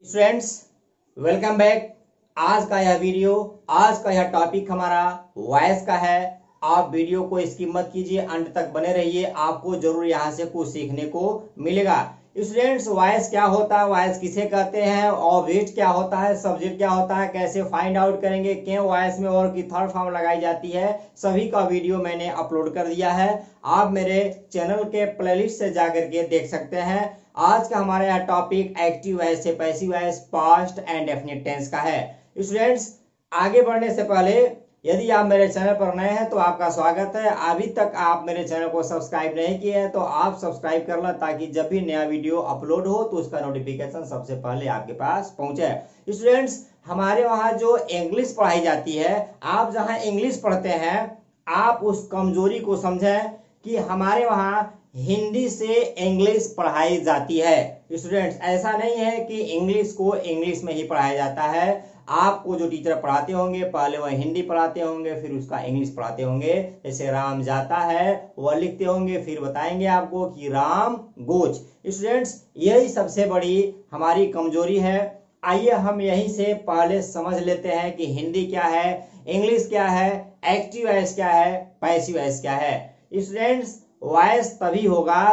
Students, welcome back. आज का यह टॉपिक हमारा वॉइस का है। आप वीडियो को स्किप मत कीजिए, अंत तक बने रहिए, आपको जरूर यहाँ से कुछ सीखने को मिलेगा। स्टूडेंट्स, वॉइस क्या होता है, वॉइस किसे कहते हैं, ऑब्जेक्ट क्या होता है, सब्जेक्ट क्या होता है, कैसे फाइंड आउट करेंगे, क्यों वॉइस में और की थर्ड फॉर्म लगाई जाती है, सभी का वीडियो मैंने अपलोड कर दिया है। आप मेरे चैनल के प्लेलिस्ट से जाकर के देख सकते हैं। आज का हमारा यह टॉपिक एक्टिव वॉइस से passive voice, past indefinite tense का है। स्टूडेंट्स, आगे बढ़ने से पहले यदि आप मेरे चैनल पर नए हैं तो आपका स्वागत है। अभी तक आप मेरे चैनल को सब्सक्राइब नहीं किए हैं तो आप सब्सक्राइब कर लें, ताकि जब भी नया वीडियो अपलोड हो तो उसका नोटिफिकेशन सबसे पहले आपके पास पहुंचे। स्टूडेंट्स, हमारे वहां जो इंग्लिश पढ़ाई जाती है, आप जहां इंग्लिश पढ़ते हैं, आप उस कमजोरी को समझें कि हमारे वहां हिंदी से इंग्लिश पढ़ाई जाती है। स्टूडेंट्स, ऐसा नहीं है कि इंग्लिश को इंग्लिश में ही पढ़ाया जाता है। आपको जो टीचर पढ़ाते होंगे, पहले वह हिंदी पढ़ाते होंगे, फिर उसका इंग्लिश पढ़ाते होंगे। जैसे राम जाता है वह लिखते होंगे, फिर बताएंगे आपको कि राम गोज। स्टूडेंट्स, यही सबसे बड़ी हमारी कमजोरी है। आइए हम यहीं से पहले समझ लेते हैं कि हिंदी क्या है, इंग्लिश क्या है, एक्टिव वॉइस क्या है, पैसिव वॉइस क्या है। स्टूडेंट्स, वॉइस तभी होगा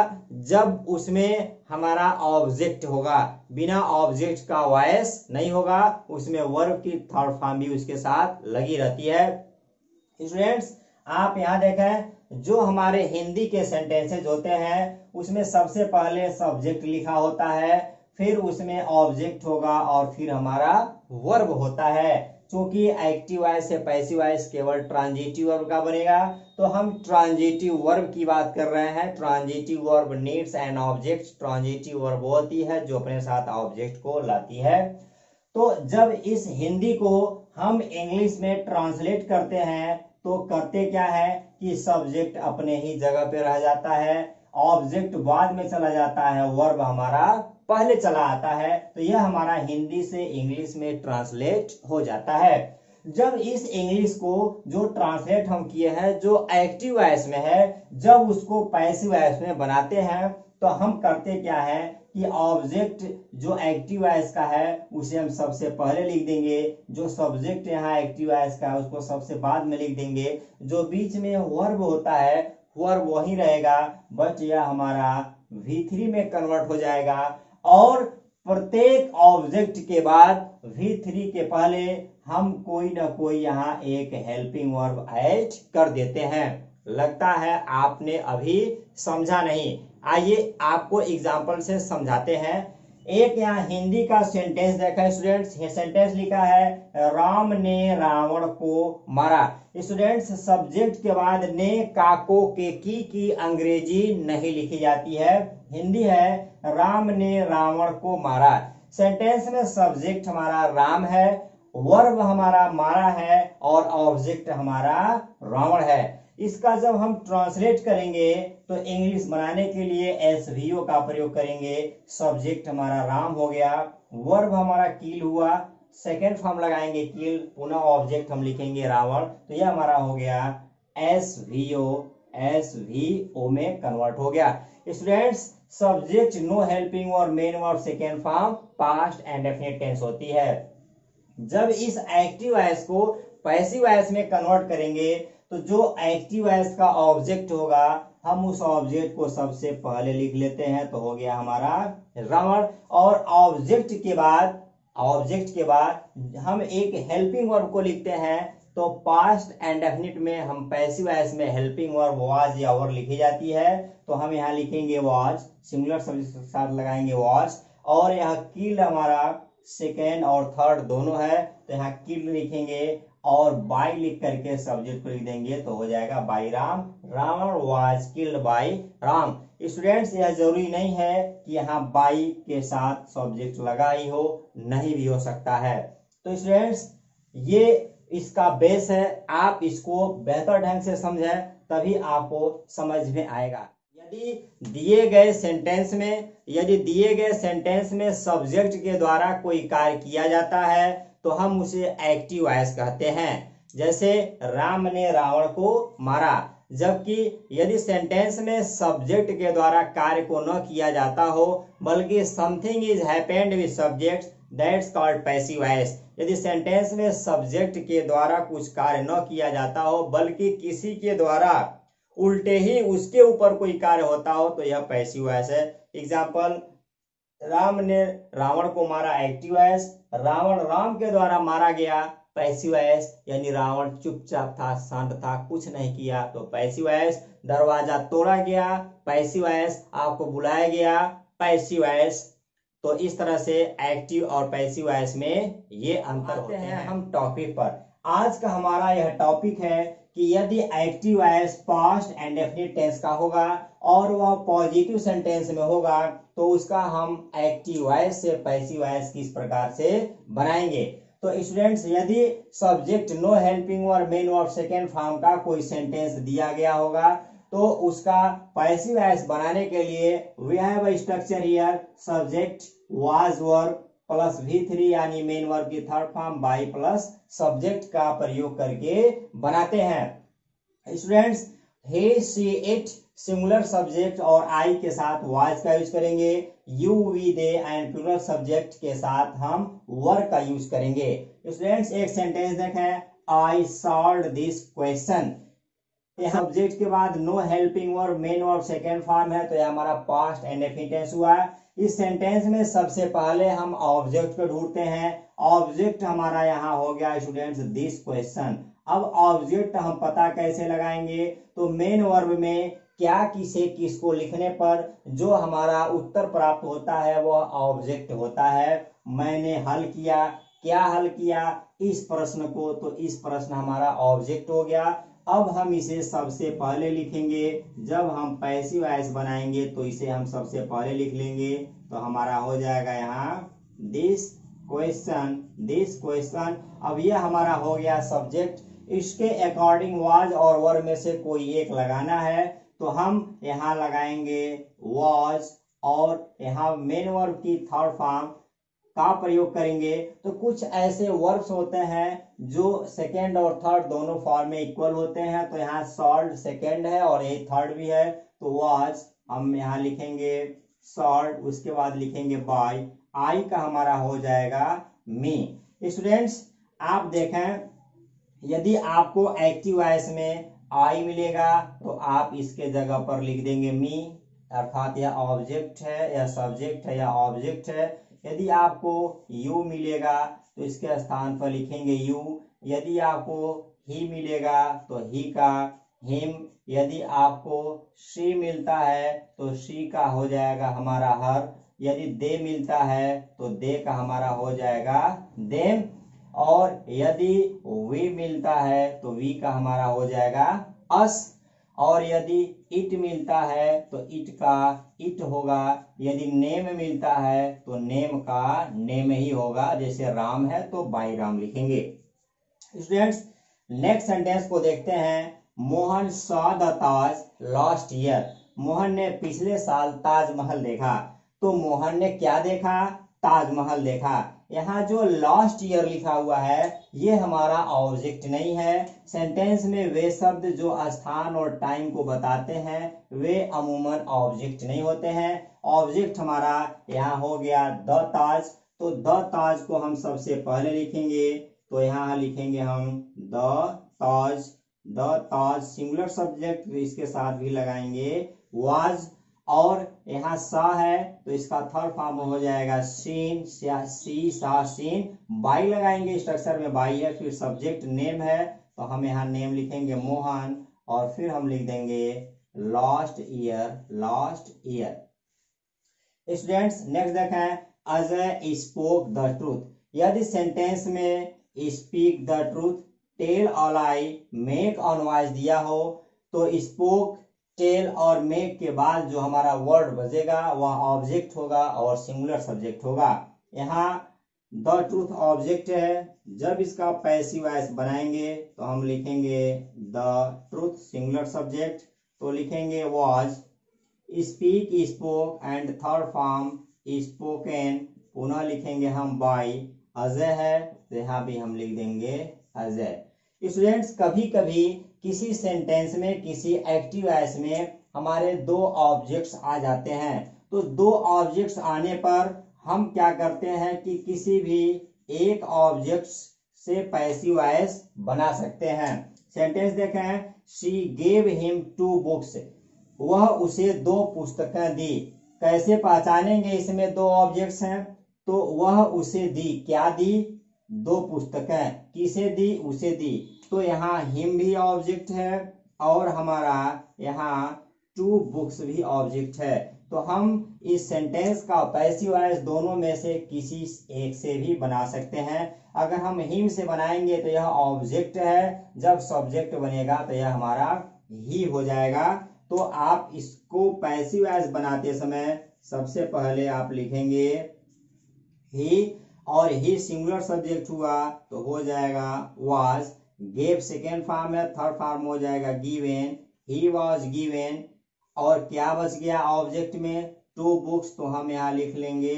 जब उसमें हमारा ऑब्जेक्ट होगा। बिना ऑब्जेक्ट का वॉइस नहीं होगा। उसमें वर्ब की थर्ड फॉर्म भी उसके साथ लगी रहती है। स्टूडेंट्स, आप यहां देखें, जो हमारे हिंदी के सेंटेंसेज होते हैं उसमें सबसे पहले सब्जेक्ट लिखा होता है, फिर उसमें ऑब्जेक्ट होगा और फिर हमारा वर्ब होता है। क्योंकि एक्टिव वॉइस से पैसिव वॉइस केवल ट्रांजिटिव वर्ब का बनेगा, तो हम ट्रांजिटिव वर्ब की बात कर रहे हैं। Transitive verb needs an object. Transitive verb होती है जो अपने साथ ऑब्जेक्ट को लाती है। तो जब इस हिंदी को हम इंग्लिश में ट्रांसलेट करते हैं तो करते क्या है कि सब्जेक्ट अपने ही जगह पे रह जाता है, ऑब्जेक्ट बाद में चला जाता है, वर्ब हमारा पहले चला आता है। तो यह हमारा हिंदी से इंग्लिश में ट्रांसलेट हो जाता है। जब इस इंग्लिश को जो ट्रांसलेट हम किए हैं, जो एक्टिव वॉइस में है, जब उसको पैसिव वॉइस में बनाते हैं तो हम करते क्या है कि ऑब्जेक्ट जो एक्टिव वॉइस का है उसे हम सबसे पहले लिख देंगे, जो सब्जेक्ट यहाँ एक्टिव वॉइस का है उसको सबसे बाद में लिख देंगे, जो बीच में वर्ब होता है वर्ब वही रहेगा, बट यह हमारा V3 में कन्वर्ट हो जाएगा। और प्रत्येक ऑब्जेक्ट के बाद V3 के पहले हम कोई ना कोई यहाँ एक हेल्पिंग वर्ब ऐड कर देते हैं। लगता है आपने अभी समझा नहीं। आइए आपको एग्जांपल से समझाते हैं। एक यहाँ हिंदी का सेंटेंस देखा स्टूडेंट्स। सेंटेंस लिखा है, राम ने रावण को मारा। स्टूडेंट्स, सब्जेक्ट के बाद ने, काको के की अंग्रेजी नहीं लिखी जाती है, हिंदी है राम ने रावण को मारा। सेंटेंस में सब्जेक्ट हमारा राम है, वर्ब हमारा मारा है और ऑब्जेक्ट हमारा रावण है। इसका जब हम ट्रांसलेट करेंगे तो इंग्लिश बनाने के लिए एसवीओ का प्रयोग करेंगे। सब्जेक्ट हमारा राम हो गया, वर्ब हमारा किल हुआ, सेकेंड फॉर्म लगाएंगे किल, पुनः ऑब्जेक्ट हम लिखेंगे रावण, तो यह हमारा हो गया एसवीओ में कन्वर्ट हो गया। स्टूडेंट्स, सब्जेक्ट नो हेल्पिंग और main verb second form past indefinite tense होती है। जब इस एक्टिव वॉइस को पैसिव वॉइस में कन्वर्ट करेंगे तो जो एक्टिव वॉइस का ऑब्जेक्ट होगा हम उस ऑब्जेक्ट को सबसे पहले लिख लेते हैं, तो हो गया हमारा रावण। और ऑब्जेक्ट के बाद हम एक हेल्पिंग वर्ब को लिखते हैं, तो पास्ट एंड डेफिनिट में हम पैसिव वॉइस में हेल्पिंग वर्ब वाज या वर लिखी जाती है, तो हम यहाँ लिखेंगे वाज, सिंगुलर सब्जेक्ट के साथ लगाएंगे वाज। और यहाँ किल्ड हमारा सेकेंड और थर्ड दोनों है, तो यहाँ किल्ड लिखेंगे और बाय लिख करके सब्जेक्ट को लिख देंगे, तो हो जाएगा by Ram. Ravan was killed by Ram. Students, यह जरूरी नहीं है कि यहाँ बाय के साथ सब्जेक्ट लगा ही हो, नहीं भी हो सकता है। तो स्टूडेंट्स, ये इसका बेस है। आप इसको बेहतर ढंग से समझें तभी आपको समझ में आएगा। यदि दिए गए सेंटेंस में सब्जेक्ट के द्वारा कोई कार्य किया जाता है तो हम उसे एक्टिव वॉइस कहते हैं। जैसे राम ने रावण को मारा। जबकि यदि सेंटेंस में सब्जेक्ट के द्वारा कार्य को न किया जाता हो, बल्कि something is happened with subject, that's called passive voice. यदि सेंटेंस में सब्जेक्ट के द्वारा कुछ कार्य न किया जाता हो बल्कि किसी के द्वारा उल्टे ही उसके ऊपर कोई कार्य होता हो तो यह पैसिव वॉइस है। एग्जाम्पल, राम ने रावण को मारा, एक्टिव वॉइस। रावण राम के द्वारा मारा गया, पैसिव वॉइस, यानी रावण चुपचाप था, शांत था, कुछ नहीं किया, तो पैसिव वॉइस। दरवाजा तोड़ा गया, पैसिव वॉइस। आपको बुलाया गया, पैसिव वॉइस। तो इस तरह से एक्टिव और पैसिव वॉइस में ये अंतर होते हैं। हम टॉपिक पर, आज का हमारा यह टॉपिक है कि यदि active voice past indefinite tense का होगा और वह पॉजिटिव सेंटेंस में होगा तो उसका हम एक्टिव वॉइस से पैसिव वॉइस किस प्रकार से बनाएंगे। तो स्टूडेंट्स, यदि subject no helping verb main verb second form का कोई सेंटेंस दिया गया होगा तो उसका पैसिव वॉइस बनाने के लिए we have a structure here, subject was verb plus V3 यानी मेन वर्ब की third form by plus subject का प्रयोग करके बनाते हैं। Students, he she it singular subject और आई के साथ वाज का यूज करेंगे, you we they and plural subject के साथ हम वर का यूज करेंगे। स्टूडेंट्स, एक सेंटेंस देखें, I solved this question. Subject के बाद no helping verb main verb second form है तो यह हमारा पास्ट एंड डेफिनिट टेंस हुआ। इस सेंटेंस में सबसे पहले हम ऑब्जेक्ट को ढूंढते हैं। ऑब्जेक्ट हमारा यहाँ हो गया स्टूडेंट्स दिस क्वेश्चन। अब ऑब्जेक्ट हम पता कैसे लगाएंगे, तो मेन वर्ब में क्या किसे किसको लिखने पर जो हमारा उत्तर प्राप्त होता है वह ऑब्जेक्ट होता है। मैंने हल किया, क्या हल किया, इस प्रश्न को, तो इस प्रश्न हमारा ऑब्जेक्ट हो गया। अब हम इसे सबसे पहले लिखेंगे, जब हम पैसिव वॉइस बनाएंगे तो इसे हम सबसे पहले लिख लेंगे, तो हमारा हो जाएगा यहाँ दिस क्वेश्चन, दिस क्वेश्चन। अब यह हमारा हो गया सब्जेक्ट। इसके अकॉर्डिंग वाज और वर्ब में से कोई एक लगाना है तो हम यहाँ लगाएंगे वाज और यहाँ मेन वर्ब की थर्ड फॉर्म का प्रयोग करेंगे। तो कुछ ऐसे वर्ब्स होते हैं जो सेकेंड और थर्ड दोनों फॉर्म में इक्वल होते हैं, तो यहाँ सॉल्व सेकेंड है और ये थर्ड भी है, तो वाज हम यहाँ लिखेंगे सॉल्व, उसके बाद लिखेंगे बाय, आई का हमारा हो जाएगा मी। स्टूडेंट्स, आप देखें, यदि आपको एक्टिव वॉइस में आई मिलेगा तो आप इसके जगह पर लिख देंगे मी, अर्थात यह ऑब्जेक्ट है, या सब्जेक्ट है, या ऑब्जेक्ट है। यदि आपको यू मिलेगा तो इसके स्थान पर लिखेंगे यू। यदि आपको ही मिलेगा तो ही का हिम। यदि आपको शी मिलता है तो शी का हो जाएगा हमारा हर। यदि दे मिलता है तो दे का हमारा हो जाएगा देम। और यदि वी मिलता है तो वी का हमारा हो जाएगा अस। और यदि इट मिलता है तो इट का इट होगा। यदि नेम मिलता है तो नेम का नेम ही होगा, जैसे राम है तो बाई राम लिखेंगे। स्टूडेंट्स, नेक्स्ट सेंटेंस को देखते हैं। Mohan saw the Taj last year. Mohan ने पिछले साल ताजमहल देखा। तो मोहन ने क्या देखा, ताजमहल देखा। यहाँ जो लास्ट ईयर लिखा हुआ है ये हमारा ऑब्जेक्ट नहीं है। सेंटेंस में वे शब्द जो स्थान और टाइम को बताते हैं वे अमूमन ऑब्जेक्ट नहीं होते हैं। ऑब्जेक्ट हमारा यहाँ हो गया द ताज। तो द ताज को हम सबसे पहले लिखेंगे, तो यहाँ लिखेंगे हम the Taj. The Taj singular subject, इसके साथ भी लगाएंगे वाज। और यहाँ सा है तो इसका थर्ड फॉर्म हो जाएगा सीन, सी सा सीन। बाई लगाएंगे, स्ट्रक्चर में बाई है, फिर सब्जेक्ट नेम है तो हम यहाँ नेम लिखेंगे मोहन और फिर हम लिख देंगे last year, last year. Students, next देखें, अजय स्पोक द ट्रूथ। यदि सेंटेंस में speak the truth, tell a lie, make a noise दिया हो तो स्पोक, टेल और मेक के बाद जो हमारा वर्ड बजेगा वह ऑब्जेक्ट होगा और सिंगुलर सब्जेक्ट होगा। यहाँ द ट्रूथ ऑब्जेक्ट है। जब इसका पैसिव वॉइस बनाएंगे तो हम लिखेंगे द ट्रूथ सिंगुलर सब्जेक्ट, तो लिखेंगे was. Speak spoke and third form spoken, पुनः लिखेंगे हम बाय। अजय है तो यहाँ भी हम लिख देंगे अजय। स्टूडेंट्स, कभी कभी किसी सेंटेंस में, किसी एक्टिव वॉइस में हमारे दो ऑब्जेक्ट्स आ जाते हैं। तो दो ऑब्जेक्ट्स आने पर हम क्या करते हैं कि किसी भी एक ऑब्जेक्ट से पैसिव वॉइस बना सकते हैं। सेंटेंस देखें, शी गेव हिम 2 बुक्स, वह उसे 2 पुस्तकें दी। कैसे पहचानेंगे, इसमें 2 ऑब्जेक्ट्स हैं, तो वह उसे दी, क्या दी, 2 पुस्तकें। किसे दी, उसे दी। तो यहाँ हिम भी ऑब्जेक्ट है और हमारा यहाँ 2 बुक्स भी ऑब्जेक्ट है। तो हम इस सेंटेंस का पैसिव वॉइस दोनों में से किसी एक से भी बना सकते हैं। अगर हम हिम से बनाएंगे तो यह ऑब्जेक्ट है, जब सब्जेक्ट बनेगा तो यह हमारा ही हो जाएगा। तो आप इसको पैसिव वॉइस बनाते समय सबसे पहले आप लिखेंगे ही, और ही सिंगुलर सब्जेक्ट हुआ तो हो जाएगा वाज। गेव सेकेंड फॉर्म है, थर्ड फॉर्म हो जाएगा गिवेन, ही वाज गिवेन। और क्या बच गया ऑब्जेक्ट में, 2 बुक्स, तो हम यहाँ लिख लेंगे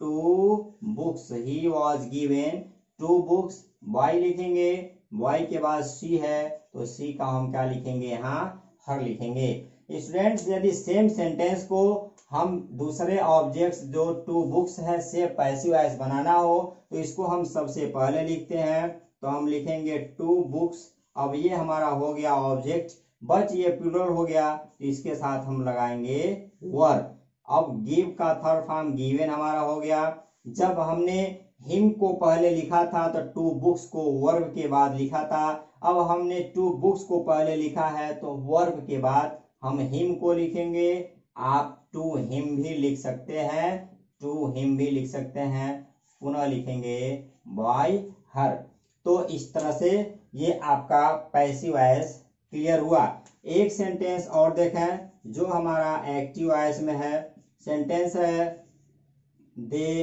2 books, he was given 2 books. Boy लिखेंगे, बॉय के बाद सी है तो सी का हम क्या लिखेंगे, यहाँ हर लिखेंगे। स्टूडेंट्स, यदि सेम सेंटेंस को हम दूसरे ऑब्जेक्ट्स जो 2 बुक्स है से पैसिव वॉइस बनाना हो तो इसको हम सबसे पहले लिखते हैं। तो हम लिखेंगे 2 बुक्स। अब ये हमारा हो गया ऑब्जेक्ट, बट ये प्लूरल हो गया तो इसके साथ हम लगाएंगे वर। अब गिव का थर्ड फॉर्म गिवन हमारा हो गया। जब हमने हिम को पहले लिखा था तो 2 बुक्स को वर्ब के बाद लिखा था। अब हमने 2 बुक्स को पहले लिखा है तो वर्ब के बाद हम हिम को लिखेंगे। आप 2 हिम भी लिख सकते हैं, 2 हिम भी लिख सकते हैं, पुनः लिखेंगे बाय हर। तो इस तरह से ये आपका पैसिव वॉइस क्लियर हुआ। एक सेंटेंस और देखें जो हमारा एक्टिव वॉइस में है। सेंटेंस है they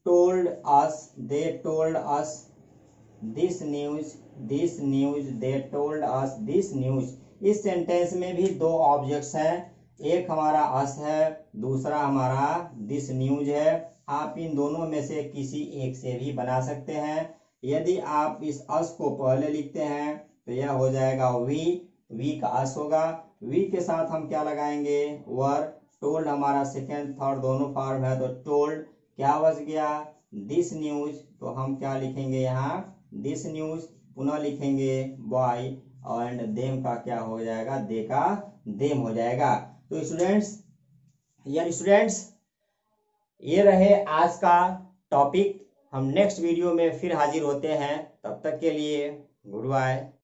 told us this news, they told us this news. इस सेंटेंस में भी 2 ऑब्जेक्ट्स हैं, एक हमारा अस है, दूसरा हमारा दिस न्यूज है। आप इन दोनों में से किसी एक से भी बना सकते हैं। यदि आप इस अस को पहले लिखते हैं तो यह हो जाएगा वी का अस होगा। वी के साथ हम क्या लगाएंगे, वर। टोल्ड हमारा सेकेंड थर्ड दोनों फॉर्म है तो टोल्ड। क्या बच गया, दिस न्यूज, तो हम क्या लिखेंगे यहाँ दिस न्यूज। पुनः लिखेंगे बॉय, एंड देम का क्या हो जाएगा, दे का देम हो जाएगा। तो स्टूडेंट्स ये रहे आज का टॉपिक। हम नेक्स्ट वीडियो में फिर हाजिर होते हैं, तब तक के लिए गुड बाय।